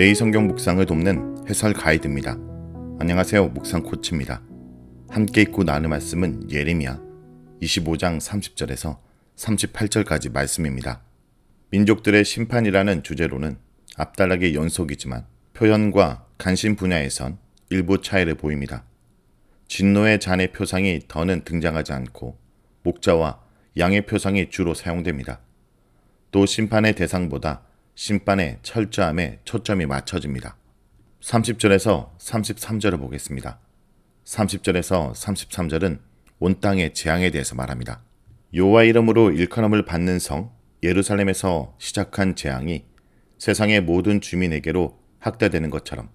매일 성경 묵상을 돕는 해설 가이드입니다. 안녕하세요. 묵상 코치입니다. 함께 읽고 나눌 말씀은 예레미야 25장 30절에서 38절까지 말씀입니다. 민족들의 심판이라는 주제로는 앞단락의 연속이지만 표현과 관심 분야에선 일부 차이를 보입니다. 진노의 잔의 표상이 더는 등장하지 않고 목자와 양의 표상이 주로 사용됩니다. 또 심판의 대상보다 심판의 철저함에 초점이 맞춰집니다. 30절에서 33절을 보겠습니다. 30절에서 33절은 온 땅의 재앙에 대해서 말합니다. 여호와 이름으로 일컬음을 받는 성 예루살렘에서 시작한 재앙이 세상의 모든 주민에게로 확대되는 것처럼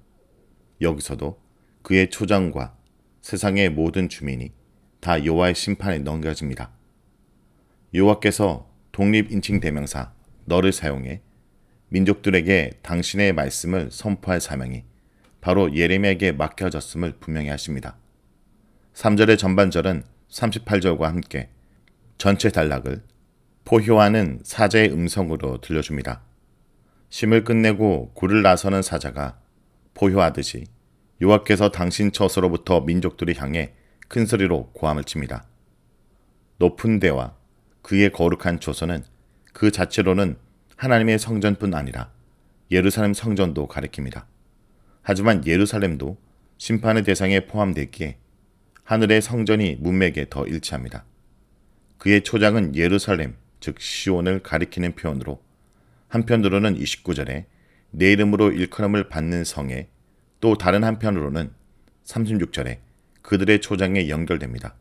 여기서도 그의 초장과 세상의 모든 주민이 다 여호와의 심판에 넘겨집니다. 여호와께서 독립인칭 대명사 너를 사용해 민족들에게 당신의 말씀을 선포할 사명이 바로 예레미야에게 맡겨졌음을 분명히 하십니다. 3절의 전반절은 38절과 함께 전체 단락을 포효하는 사자의 음성으로 들려줍니다. 심을 끝내고 굴을 나서는 사자가 포효하듯이 여호와께서 당신 처소로부터 민족들을 향해 큰 소리로 고함을 칩니다. 높은 데와 그의 거룩한 조서는 그 자체로는 하나님의 성전뿐 아니라 예루살렘 성전도 가리킵니다. 하지만 예루살렘도 심판의 대상에 포함되기에 하늘의 성전이 문맥에 더 일치합니다. 그의 초장은 예루살렘, 즉 시온을 가리키는 표현으로 한편으로는 29절에 내 이름으로 일컬음을 받는 성에 또 다른 한편으로는 36절에 그들의 초장에 연결됩니다.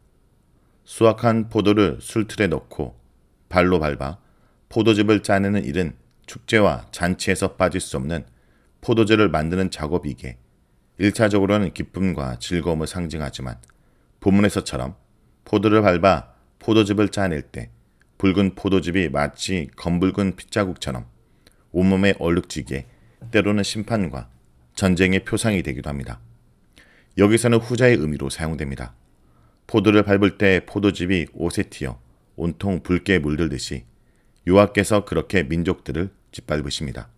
수확한 포도를 술틀에 넣고 발로 밟아 포도즙을 짜내는 일은 축제와 잔치에서 빠질 수 없는 포도주를 만드는 작업이기에 1차적으로는 기쁨과 즐거움을 상징하지만 본문에서처럼 포도를 밟아 포도즙을 짜낼 때 붉은 포도즙이 마치 검붉은 핏자국처럼 온몸에 얼룩지게 때로는 심판과 전쟁의 표상이 되기도 합니다. 여기서는 후자의 의미로 사용됩니다. 포도를 밟을 때 포도즙이 옷에 튀어 온통 붉게 물들듯이 여호와께서 그렇게 민족들을 짓밟으십니다.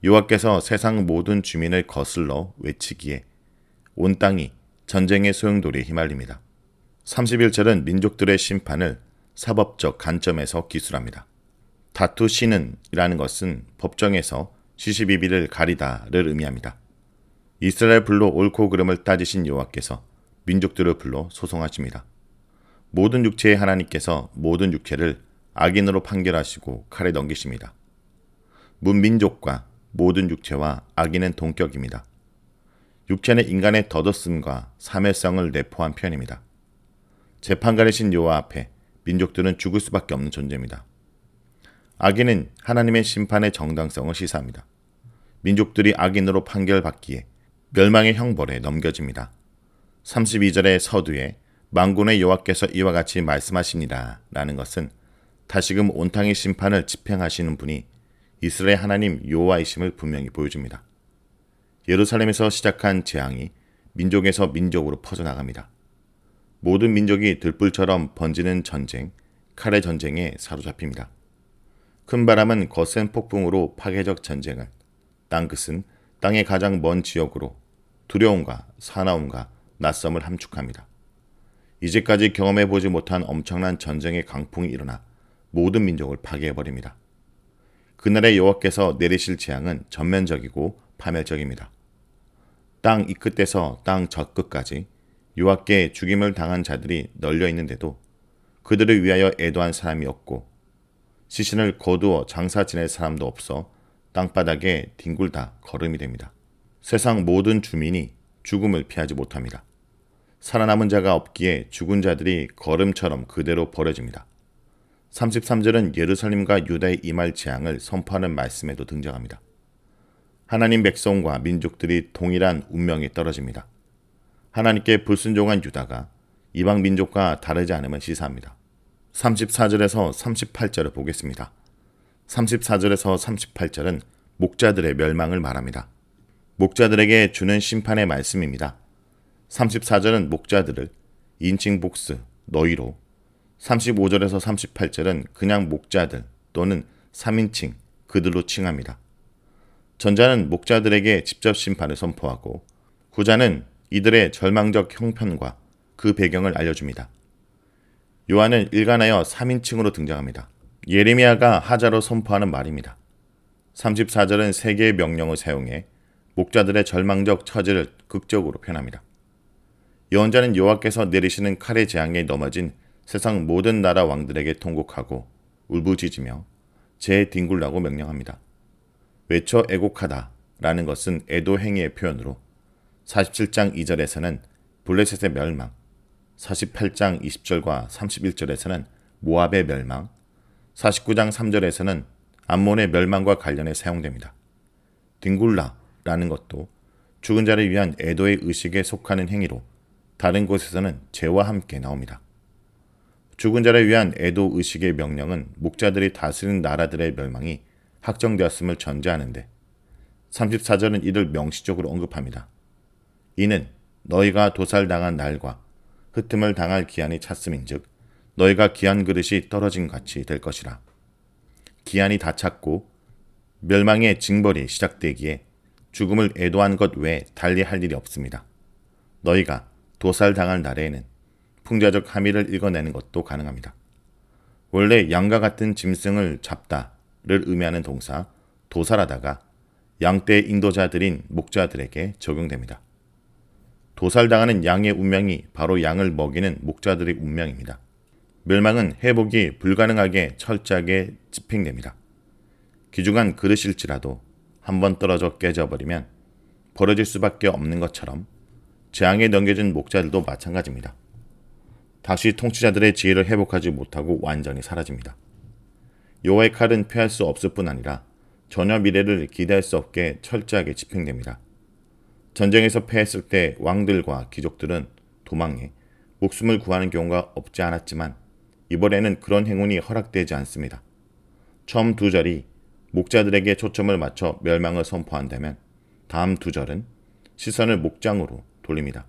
여호와께서 세상 모든 주민을 거슬러 외치기에 온 땅이 전쟁의 소용돌이에 휘말립니다. 31절은 민족들의 심판을 사법적 관점에서 기술합니다. 다투시는 이라는 것은 법정에서 시시비비를 가리다를 의미합니다. 이스라엘 불로 옳고 그름을 따지신 여호와께서 민족들을 불러 소송하십니다. 모든 육체의 하나님께서 모든 육체를 악인으로 판결하시고 칼에 넘기십니다. 문민족과 모든 육체와 악인은 동격입니다. 육체는 인간의 덧없음과 사멸성을 내포한 표현입니다. 재판관이신 여호와 앞에 민족들은 죽을 수밖에 없는 존재입니다. 악인은 하나님의 심판의 정당성을 시사합니다. 민족들이 악인으로 판결받기에 멸망의 형벌에 넘겨집니다. 32절의 서두에 만군의 여호와께서 이와 같이 말씀하시니라 라는 것은 다시금 온 땅의 심판을 집행하시는 분이 이스라엘 하나님 여호와이심을 분명히 보여줍니다. 예루살렘에서 시작한 재앙이 민족에서 민족으로 퍼져나갑니다. 모든 민족이 들불처럼 번지는 전쟁, 칼의 전쟁에 사로잡힙니다. 큰 바람은 거센 폭풍으로 파괴적 전쟁을, 땅끝은 땅의 가장 먼 지역으로 두려움과 사나움과 낯섦을 함축합니다. 이제까지 경험해보지 못한 엄청난 전쟁의 강풍이 일어나 모든 민족을 파괴해버립니다. 그날의 여호와께서 내리실 재앙은 전면적이고 파멸적입니다. 땅 이 끝에서 땅 저 끝까지 여호와께 죽임을 당한 자들이 널려 있는데도 그들을 위하여 애도한 사람이 없고 시신을 거두어 장사 지낼 사람도 없어 땅바닥에 뒹굴다 거름이 됩니다. 세상 모든 주민이 죽음을 피하지 못합니다. 살아남은 자가 없기에 죽은 자들이 거름처럼 그대로 버려집니다. 33절은 예루살렘과 유다의 임할 재앙을 선포하는 말씀에도 등장합니다. 하나님 백성과 민족들이 동일한 운명에 떨어집니다. 하나님께 불순종한 유다가 이방 민족과 다르지 않음을 시사합니다. 34절에서 38절을 보겠습니다. 34절에서 38절은 목자들의 멸망을 말합니다. 목자들에게 주는 심판의 말씀입니다. 34절은 목자들을 인칭 복스, 너희로 35절에서 38절은 그냥 목자들 또는 3인칭 그들로 칭합니다. 전자는 목자들에게 직접 심판을 선포하고 후자는 이들의 절망적 형편과 그 배경을 알려줍니다. 요한은 일관하여 3인칭으로 등장합니다. 예레미야가 하자로 선포하는 말입니다. 34절은 세 개의 명령을 사용해 목자들의 절망적 처지를 극적으로 표현합니다. 예언자는 여호와께서 내리시는 칼의 재앙에 넘어진 세상 모든 나라 왕들에게 통곡하고 울부짖으며 재뒹굴라고 명령합니다. 외쳐 애곡하다 라는 것은 애도 행위의 표현으로 47장 2절에서는 블레셋의 멸망, 48장 20절과 31절에서는 모압의 멸망, 49장 3절에서는 암몬의 멸망과 관련해 사용됩니다. 뒹굴라 라는 것도 죽은 자를 위한 애도의 의식에 속하는 행위로 다른 곳에서는 죄와 함께 나옵니다. 죽은 자를 위한 애도 의식의 명령은 목자들이 다스리는 나라들의 멸망이 확정되었음을 전제하는데 34절은 이를 명시적으로 언급합니다. 이는 너희가 도살당한 날과 흩음을 당할 기한이 찼음인즉 너희가 귀한 그릇이 떨어진 같이 될 것이라. 기한이 다 찼고 멸망의 징벌이 시작되기에 죽음을 애도한 것 외에 달리 할 일이 없습니다. 너희가 도살당할 날에는 풍자적 함의를 읽어내는 것도 가능합니다. 원래 양과 같은 짐승을 잡다를 의미하는 동사 도살하다가 양떼의 인도자들인 목자들에게 적용됩니다. 도살당하는 양의 운명이 바로 양을 먹이는 목자들의 운명입니다. 멸망은 회복이 불가능하게 철저하게 집행됩니다. 귀중한 그릇일지라도 한번 떨어져 깨져버리면 벌어질 수밖에 없는 것처럼 재앙에 넘겨진 목자들도 마찬가지입니다. 다시 통치자들의 지혜를 회복하지 못하고 완전히 사라집니다. 여호와의 칼은 피할 수 없을 뿐 아니라 전혀 미래를 기대할 수 없게 철저하게 집행됩니다. 전쟁에서 패했을 때 왕들과 귀족들은 도망해 목숨을 구하는 경우가 없지 않았지만 이번에는 그런 행운이 허락되지 않습니다. 처음 두 절이 목자들에게 초점을 맞춰 멸망을 선포한다면 다음 두 절은 시선을 목장으로 돌립니다.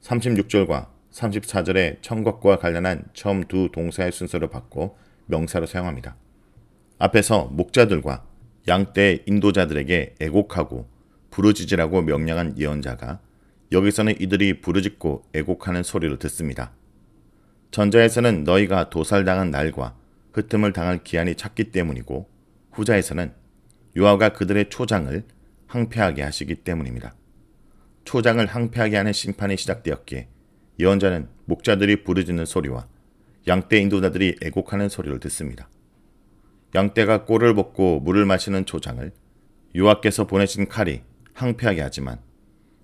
36절과 34절의 청각과 관련한 처음 두 동사의 순서를 바꿔 명사로 사용합니다. 앞에서 목자들과 양떼의 인도자들에게 애곡하고 부르짖으라고 명령한 예언자가 여기서는 이들이 부르짖고 애곡하는 소리를 듣습니다. 전자에서는 너희가 도살당한 날과 흩음을 당할 기한이 찼기 때문이고 후자에서는 여호와가 그들의 초장을 항폐하게 하시기 때문입니다. 초장을 항폐하게 하는 심판이 시작되었기에 예언자는 목자들이 부르짖는 소리와 양떼 인도자들이 애곡하는 소리를 듣습니다. 양떼가 꼴을 벗고 물을 마시는 초장을 여호와께서 보내신 칼이 항폐하게 하지만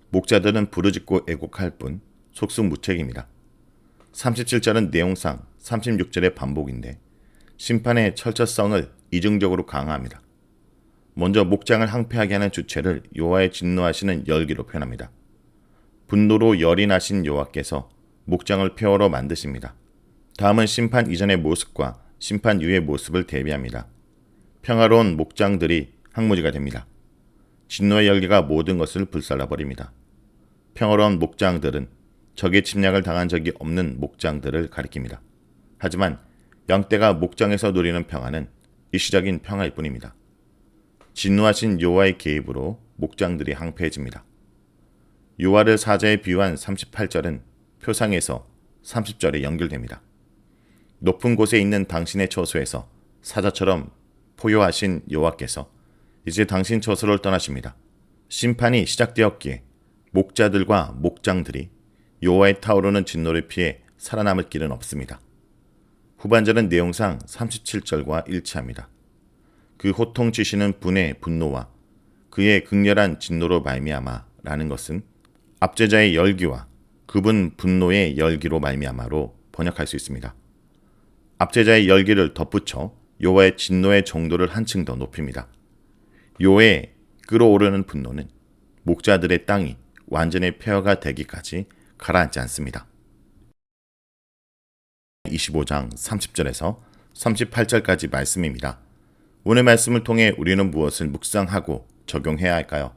목자들은 부르짖고 애곡할 뿐 속수무책입니다. 37절은 내용상 36절의 반복인데 심판의 철저성을 이중적으로 강화합니다. 먼저 목장을 항폐하게 하는 주체를 여호와의 진노하시는 열기로 표현합니다. 분노로 열이 나신 여호와께서 목장을 폐허로 만드십니다. 다음은 심판 이전의 모습과 심판 이후의 모습을 대비합니다. 평화로운 목장들이 항무지가 됩니다. 진노의 열기가 모든 것을 불살라버립니다. 평화로운 목장들은 적의 침략을 당한 적이 없는 목장들을 가리킵니다. 하지만 양떼가 목장에서 누리는 평화는 일시적인 평화일 뿐입니다. 진노하신 여호와의 개입으로 목장들이 항폐해집니다. 여호와를 사자에 비유한 38절은 표상에서 30절에 연결됩니다. 높은 곳에 있는 당신의 처소에서 사자처럼 포효하신 여호와께서 이제 당신 처소를 떠나십니다. 심판이 시작되었기에 목자들과 목장들이 여호와의 타오르는 진노를 피해 살아남을 길은 없습니다. 후반절은 내용상 37절과 일치합니다. 그 호통치시는 분의 분노와 그의 극렬한 진노로 말미암아 라는 것은 압제자의 열기와 그분 분노의 열기로 말미암아로 번역할 수 있습니다. 압제자의 열기를 덧붙여 여호와의 진노의 정도를 한층 더 높입니다. 여호와의 끓어오르는 분노는 목자들의 땅이 완전히 폐허가 되기까지 가라앉지 않습니다. 25장 30절에서 38절까지 말씀입니다. 오늘 말씀을 통해 우리는 무엇을 묵상하고 적용해야 할까요?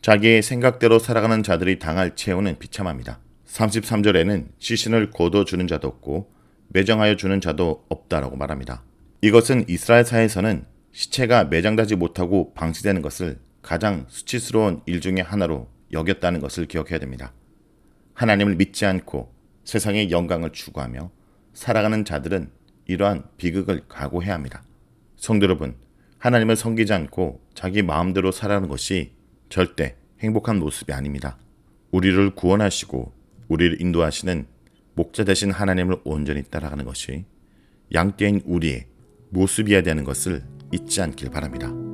자기의 생각대로 살아가는 자들이 당할 최후는 비참합니다. 33절에는 시신을 거둬주는 자도 없고 매정하여 주는 자도 없다라고 말합니다. 이것은 이스라엘 사회에서는 시체가 매장되지 못하고 방치되는 것을 가장 수치스러운 일 중의 하나로 여겼다는 것을 기억해야 됩니다. 하나님을 믿지 않고 세상의 영광을 추구하며 살아가는 자들은 이러한 비극을 각오해야 합니다. 성도 여러분, 하나님을 섬기지 않고 자기 마음대로 살아가는 것이 절대 행복한 모습이 아닙니다. 우리를 구원하시고 우리를 인도하시는 목자 되신 하나님을 온전히 따라가는 것이 양떼인 우리의 모습이어야 되는 것을 잊지 않길 바랍니다.